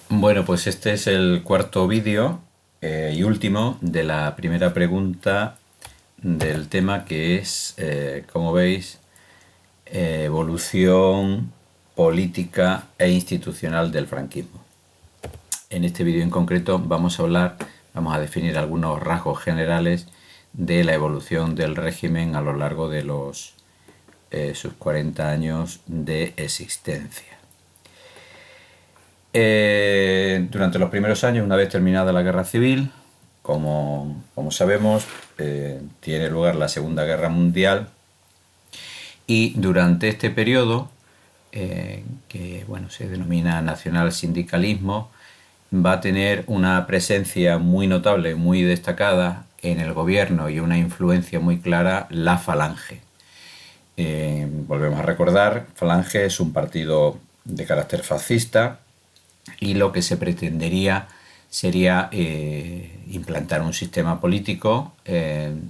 Bueno, pues este es el cuarto vídeo y último de la primera pregunta del tema que es, como veis, evolución política e institucional del franquismo. En este vídeo en concreto vamos a definir algunos rasgos generales de la evolución del régimen a lo largo de sus 40 años de existencia. Durante los primeros años, una vez terminada la guerra civil, como sabemos, tiene lugar la Segunda Guerra Mundial y durante este periodo, que bueno, se denomina nacional-sindicalismo, va a tener una presencia muy notable, muy destacada en el gobierno y una influencia muy clara la Falange. Volvemos a recordar, Falange es un partido de carácter fascista y lo que se pretendería sería implantar un sistema político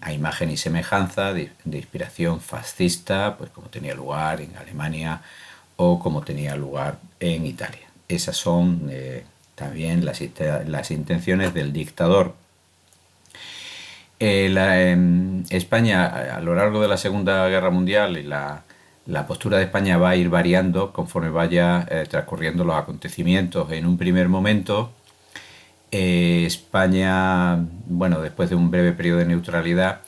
a imagen y semejanza de inspiración fascista, pues como tenía lugar en Alemania o como tenía lugar en Italia. Esas son también las intenciones del dictador. España, a lo largo de la Segunda Guerra Mundial, la postura de España va a ir variando conforme vaya transcurriendo los acontecimientos. En un primer momento, España, bueno, después de un breve periodo de neutralidad,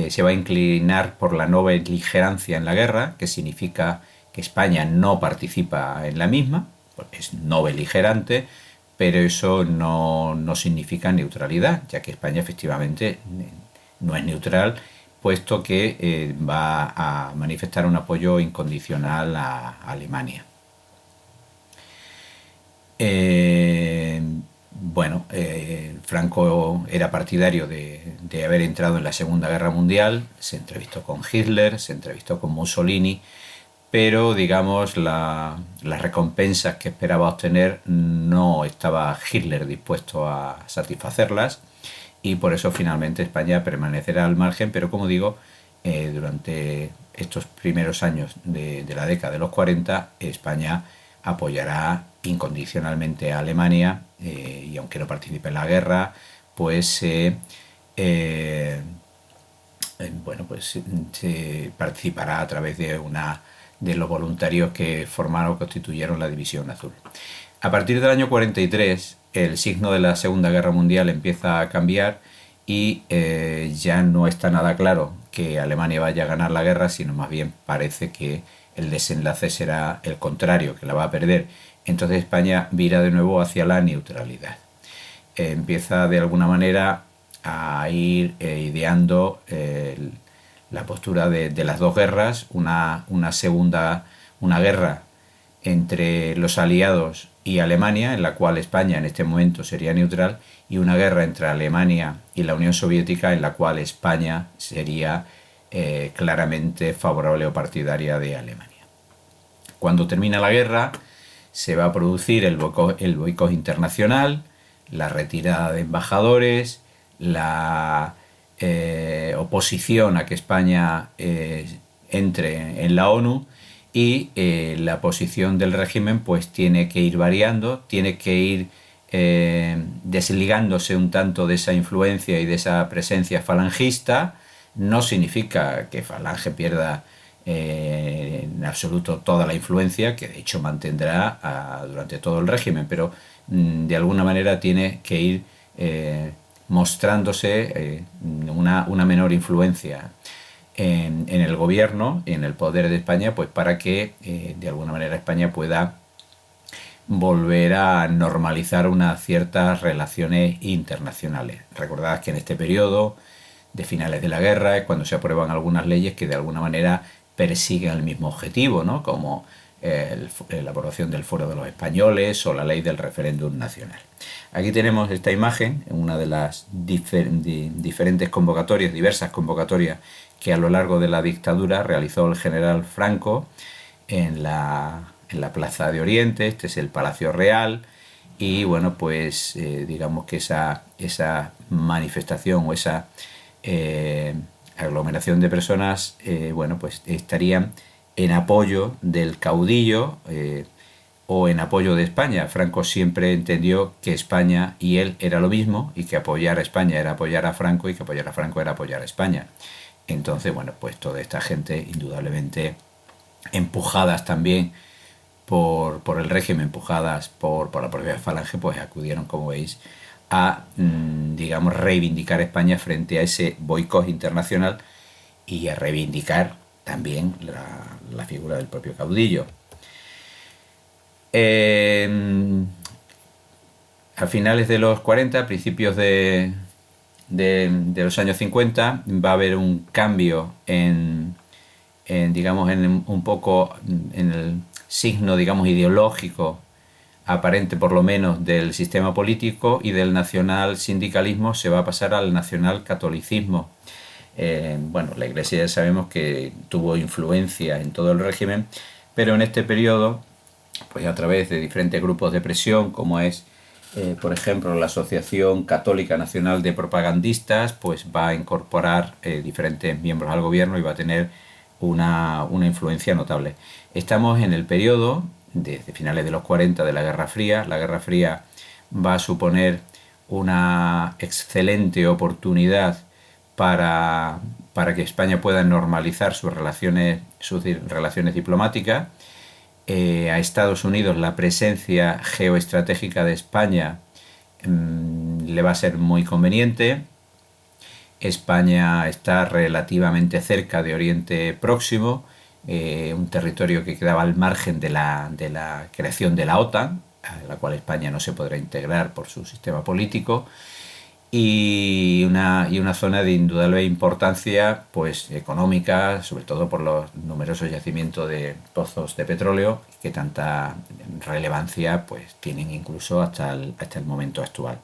se va a inclinar por la no beligerancia en la guerra, que significa que España no participa en la misma, es no beligerante, pero eso no significa neutralidad, ya que España efectivamente no es neutral, puesto que va a manifestar un apoyo incondicional a Alemania. Franco era partidario de haber entrado en la Segunda Guerra Mundial, se entrevistó con Hitler, se entrevistó con Mussolini, pero digamos las recompensas que esperaba obtener no estaba Hitler dispuesto a satisfacerlas y por eso finalmente España permanecerá al margen, pero como digo, durante estos primeros años de la década de los 40, España apoyará incondicionalmente a Alemania y aunque no participe en la guerra, pues pues se participará a través de los voluntarios que formaron o constituyeron la División Azul. A partir del año 43, el signo de la Segunda Guerra Mundial empieza a cambiar y ya no está nada claro que Alemania vaya a ganar la guerra, sino más bien parece que el desenlace será el contrario, que la va a perder. Entonces España vira de nuevo hacia la neutralidad. Empieza de alguna manera a ir ideando la postura de las dos guerras, una guerra entre los aliados y Alemania, en la cual España en este momento sería neutral, y una guerra entre Alemania y la Unión Soviética, en la cual España sería claramente favorable o partidaria de Alemania. Cuando termina la guerra, se va a producir el boicot internacional, la retirada de embajadores, la oposición a que España entre en la ONU y la posición del régimen pues tiene que ir variando, tiene que ir desligándose un tanto de esa influencia y de esa presencia falangista. No significa que Falange pierda en absoluto toda la influencia, que de hecho mantendrá durante todo el régimen, pero de alguna manera tiene que ir mostrándose una menor influencia en el gobierno y en el poder de España, pues para que de alguna manera España pueda volver a normalizar unas ciertas relaciones internacionales. Recordad que en este periodo de finales de la guerra es cuando se aprueban algunas leyes que de alguna manera persiguen el mismo objetivo, ¿no? Como la aprobación del Foro de los Españoles o la ley del referéndum nacional. Aquí tenemos esta imagen, en una de las diferentes convocatorias, diversas convocatorias que a lo largo de la dictadura realizó el general Franco en la Plaza de Oriente. Este es el Palacio Real y bueno, pues digamos que esa manifestación o esa aglomeración de personas, bueno, pues estarían en apoyo del caudillo o en apoyo de España. Franco siempre entendió que España y él era lo mismo y que apoyar a España era apoyar a Franco y que apoyar a Franco era apoyar a España. Entonces, bueno, pues toda esta gente, indudablemente empujadas también por el régimen, empujadas por la propia Falange, pues acudieron, como veis, a, digamos, reivindicar España frente a ese boicot internacional y a reivindicar también la figura del propio caudillo. A finales de los 40, principios de los años 50, va a haber un cambio digamos, un poco en el signo, digamos, ideológico aparente, por lo menos, del sistema político, y del nacional sindicalismo se va a pasar al nacional catolicismo. Bueno, la Iglesia ya sabemos que tuvo influencia en todo el régimen, pero en este periodo, pues a través de diferentes grupos de presión, como es, por ejemplo, la Asociación Católica Nacional de Propagandistas, pues va a incorporar diferentes miembros al gobierno y va a tener una influencia notable. Estamos en el periodo, desde finales de los 40, de la Guerra Fría. La Guerra Fría va a suponer una excelente oportunidad para que España pueda normalizar sus relaciones diplomáticas. A Estados Unidos la presencia geoestratégica de España le va a ser muy conveniente. España está relativamente cerca de Oriente Próximo, un territorio que quedaba al margen de la creación de la OTAN, a la cual España no se podrá integrar por su sistema político, y una zona de indudable importancia, pues, económica, sobre todo por los numerosos yacimientos de pozos de petróleo que tanta relevancia, pues, tienen incluso hasta el momento actual.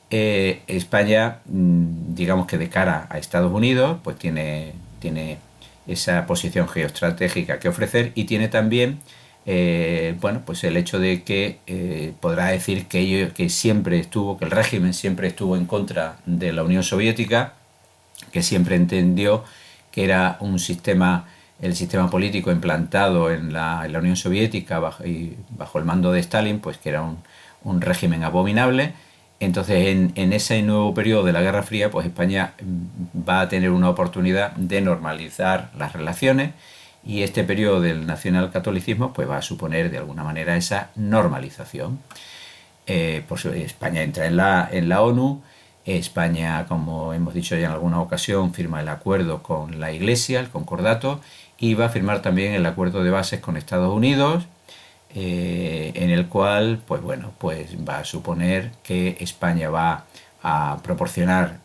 España, digamos que de cara a Estados Unidos, pues tiene esa posición geoestratégica que ofrecer, y tiene también, bueno, pues el hecho de que podrá decir que el régimen siempre estuvo en contra de la Unión Soviética, que siempre entendió que era el sistema político implantado en la Unión Soviética bajo el mando de Stalin, pues que era un régimen abominable. Entonces, en ese nuevo periodo de la Guerra Fría, pues España va a tener una oportunidad de normalizar las relaciones, y este periodo del nacionalcatolicismo pues va a suponer de alguna manera esa normalización. Pues España entra en la ONU. España, como hemos dicho ya en alguna ocasión, firma el acuerdo con la Iglesia, el concordato, y va a firmar también el acuerdo de bases con Estados Unidos, en el cual, pues bueno, pues va a suponer que España va a proporcionar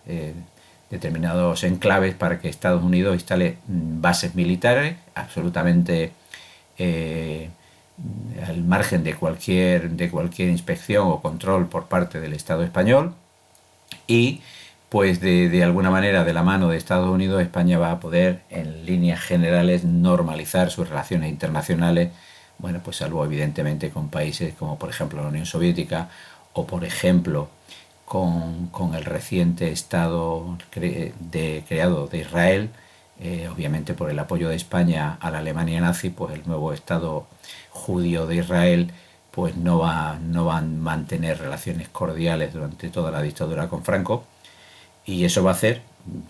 determinados enclaves para que Estados Unidos instale bases militares absolutamente al margen de cualquier inspección o control por parte del Estado español. Y pues de alguna manera, de la mano de Estados Unidos, España va a poder, en líneas generales, normalizar sus relaciones internacionales, bueno, pues salvo evidentemente con países como, por ejemplo, la Unión Soviética, o por ejemplo con el reciente Estado creado de Israel. Obviamente, por el apoyo de España a la Alemania nazi, pues el nuevo Estado judío de Israel pues no va a mantener relaciones cordiales durante toda la dictadura con Franco, y eso va a hacer,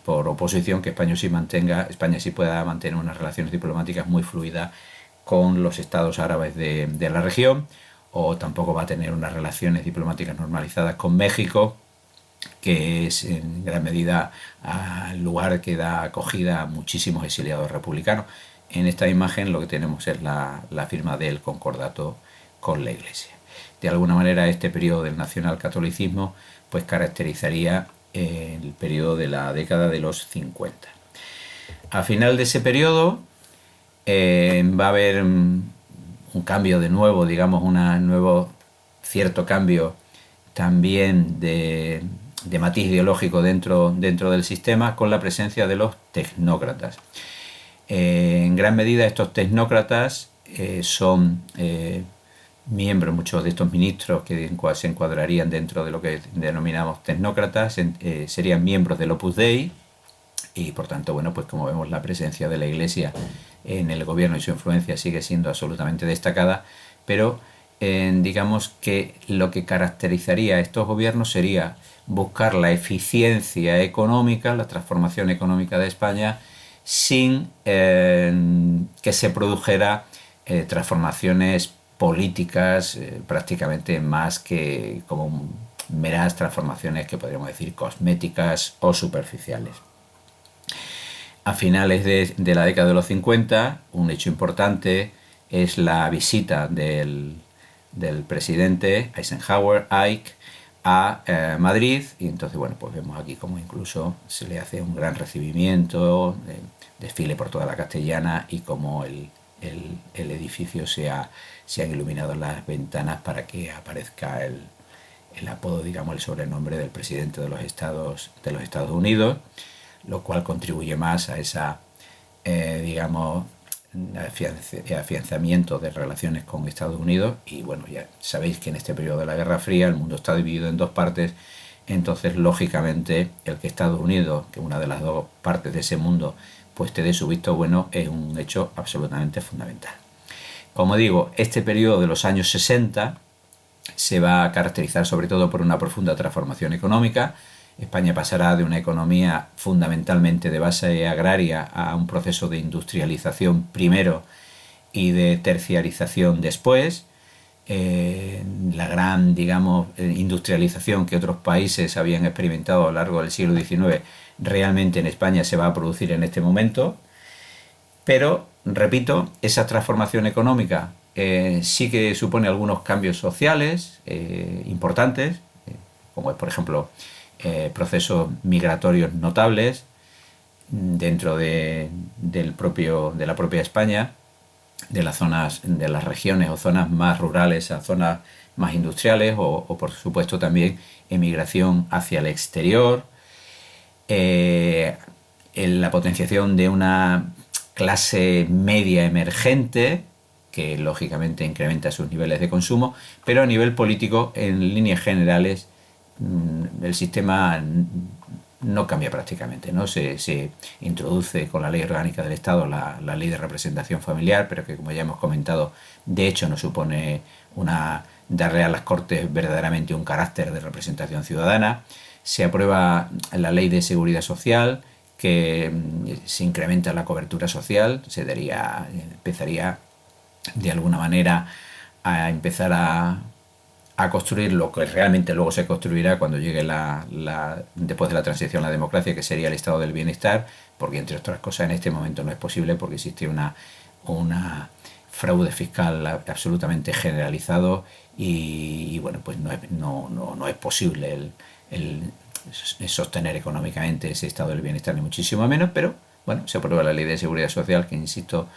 por oposición, que España sí pueda mantener unas relaciones diplomáticas muy fluidas con los estados árabes de la región, o tampoco va a tener unas relaciones diplomáticas normalizadas con México, que es en gran medida el lugar que da acogida a muchísimos exiliados republicanos. En esta imagen lo que tenemos es la firma del concordato con la Iglesia. De alguna manera, este periodo del nacionalcatolicismo pues caracterizaría el periodo de la década de los 50. A final de ese periodo va a haber un cambio de nuevo, digamos, cierto cambio también de matiz ideológico dentro del sistema, con la presencia de los tecnócratas. En gran medida, estos tecnócratas son miembros, muchos de estos ministros que se encuadrarían dentro de lo que denominamos tecnócratas, serían miembros del Opus Dei, y por tanto, bueno, pues como vemos, la presencia de la Iglesia en el gobierno y su influencia sigue siendo absolutamente destacada, pero digamos que lo que caracterizaría a estos gobiernos sería buscar la eficiencia económica, la transformación económica de España, sin que se produjera transformaciones políticas prácticamente más que como meras transformaciones que podríamos decir cosméticas o superficiales. A finales de la década de los 50, un hecho importante es la visita del presidente Eisenhower, Ike, a Madrid, y entonces, bueno, pues vemos aquí como incluso se le hace un gran recibimiento, desfile por toda la Castellana, y como el edificio se han iluminado las ventanas para que aparezca el apodo, digamos, el sobrenombre del presidente de los Estados Unidos, lo cual contribuye más a esa, digamos, afianzamiento de relaciones con Estados Unidos. Y bueno, ya sabéis que en este periodo de la Guerra Fría el mundo está dividido en dos partes, entonces lógicamente el que Estados Unidos, que una de las dos partes de ese mundo, pues te dé su visto bueno, es un hecho absolutamente fundamental. Como digo, este periodo de los años 60 se va a caracterizar sobre todo por una profunda transformación económica. España pasará de una economía fundamentalmente de base agraria a un proceso de industrialización primero y de terciarización después. La gran, digamos, industrialización que otros países habían experimentado a lo largo del siglo XIX realmente en España se va a producir en este momento. Pero, repito, esa transformación económica sí que supone algunos cambios sociales importantes, como es, por ejemplo, procesos migratorios notables dentro de la propia España, de las zonas, de las regiones o zonas más rurales a zonas más industriales, o por supuesto también emigración hacia el exterior, en la potenciación de una clase media emergente que lógicamente incrementa sus niveles de consumo, pero a nivel político, en líneas generales, el sistema no cambia prácticamente, ¿no? Se introduce con la ley orgánica del Estado la ley de representación familiar, pero que, como ya hemos comentado, de hecho no supone darle a las Cortes verdaderamente un carácter de representación ciudadana. Se aprueba la ley de seguridad social, que se incrementa la cobertura social, empezaría de alguna manera a empezar a construir lo que realmente luego se construirá cuando llegue después de la transición a la democracia, que sería el estado del bienestar, porque entre otras cosas en este momento no es posible porque existe una fraude fiscal absolutamente generalizado y bueno, pues no es posible el sostener económicamente ese estado del bienestar, ni muchísimo menos, pero bueno, se aprueba la ley de seguridad social que, insisto,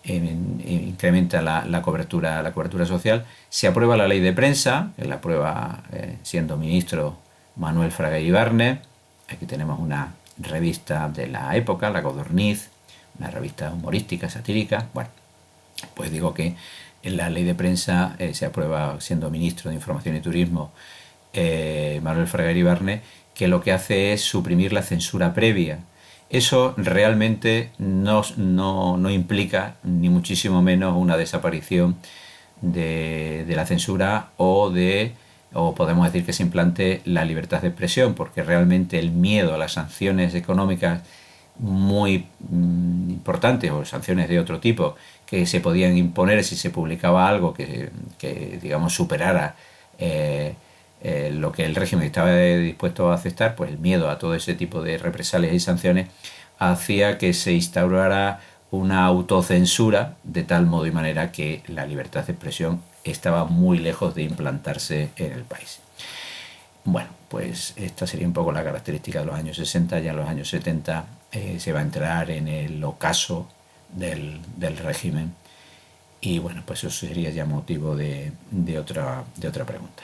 incrementa la cobertura social. Se aprueba la ley de prensa, que la aprueba siendo ministro Manuel Fraga Iribarne. Aquí tenemos una revista de la época, La Codorniz, una revista humorística, satírica. Bueno, pues digo que en la ley de prensa se aprueba siendo ministro de Información y Turismo Manuel Fraga Iribarne, que lo que hace es suprimir la censura previa. Eso realmente no implica ni muchísimo menos una desaparición de la censura o podemos decir que se implante la libertad de expresión, porque realmente el miedo a las sanciones económicas muy importantes o sanciones de otro tipo que se podían imponer si se publicaba algo que digamos superara lo que el régimen estaba dispuesto a aceptar, pues el miedo a todo ese tipo de represalias y sanciones hacía que se instaurara una autocensura de tal modo y manera que la libertad de expresión estaba muy lejos de implantarse en el país. Bueno, pues esta sería un poco la característica de los años 60. Ya en los años 70 se va a entrar en el ocaso del régimen y bueno, pues eso sería ya motivo de otra pregunta.